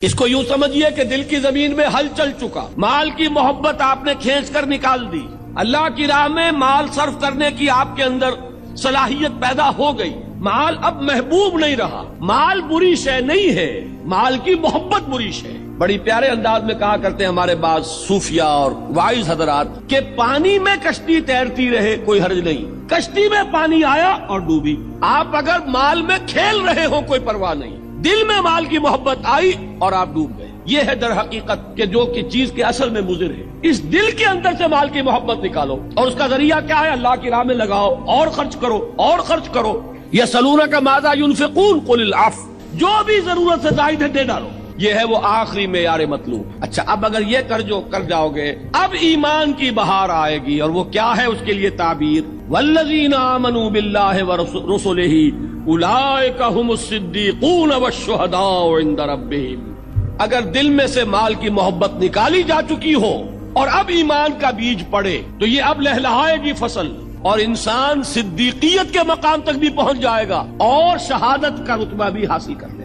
اس کو یوں سمجھیے کہ دل کی زمین میں ہل چل چکا، مال کی محبت آپ نے کھینچ کر نکال دی، اللہ کی راہ میں مال صرف کرنے کی آپ کے اندر صلاحیت پیدا ہو گئی، مال اب محبوب نہیں رہا، مال بری شے نہیں ہے، مال کی محبت بری شے۔ بڑی پیارے انداز میں کہا کرتے ہیں ہمارے بعض صوفیاء اور واعظ حضرات کہ پانی میں کشتی تیرتی رہے کوئی حرج نہیں، کشتی میں پانی آیا اور ڈوبی۔ آپ اگر مال میں کھیل رہے ہو کوئی پرواہ نہیں، دل میں مال کی محبت آئی اور آپ ڈوب گئے۔ یہ ہے در حقیقت کہ جو کہ چیز کے اصل میں مضر ہے۔ اس دل کے اندر سے مال کی محبت نکالو، اور اس کا ذریعہ کیا ہے؟ اللہ کی راہ میں لگاؤ، اور خرچ کرو اور خرچ کرو۔ یسألونک ماذا ينفقون قل العفو، جو بھی ضرورت سے زائد ہے دے ڈالو، یہ ہے وہ آخری معیار مطلوب۔ اچھا، اب اگر یہ کر جاؤ گے، اب ایمان کی بہار آئے گی، اور وہ کیا ہے؟ اس کے لیے تعبیر والذین آمنوا باللہ ورسلہ اولئک هم الصدیقون والشہداء عند ربہم۔ اگر دل میں سے مال کی محبت نکالی جا چکی ہو اور اب ایمان کا بیج پڑے تو یہ اب لہلہائے گی فصل، اور انسان صدیقیت کے مقام تک بھی پہنچ جائے گا اور شہادت کا رتبہ بھی حاصل کر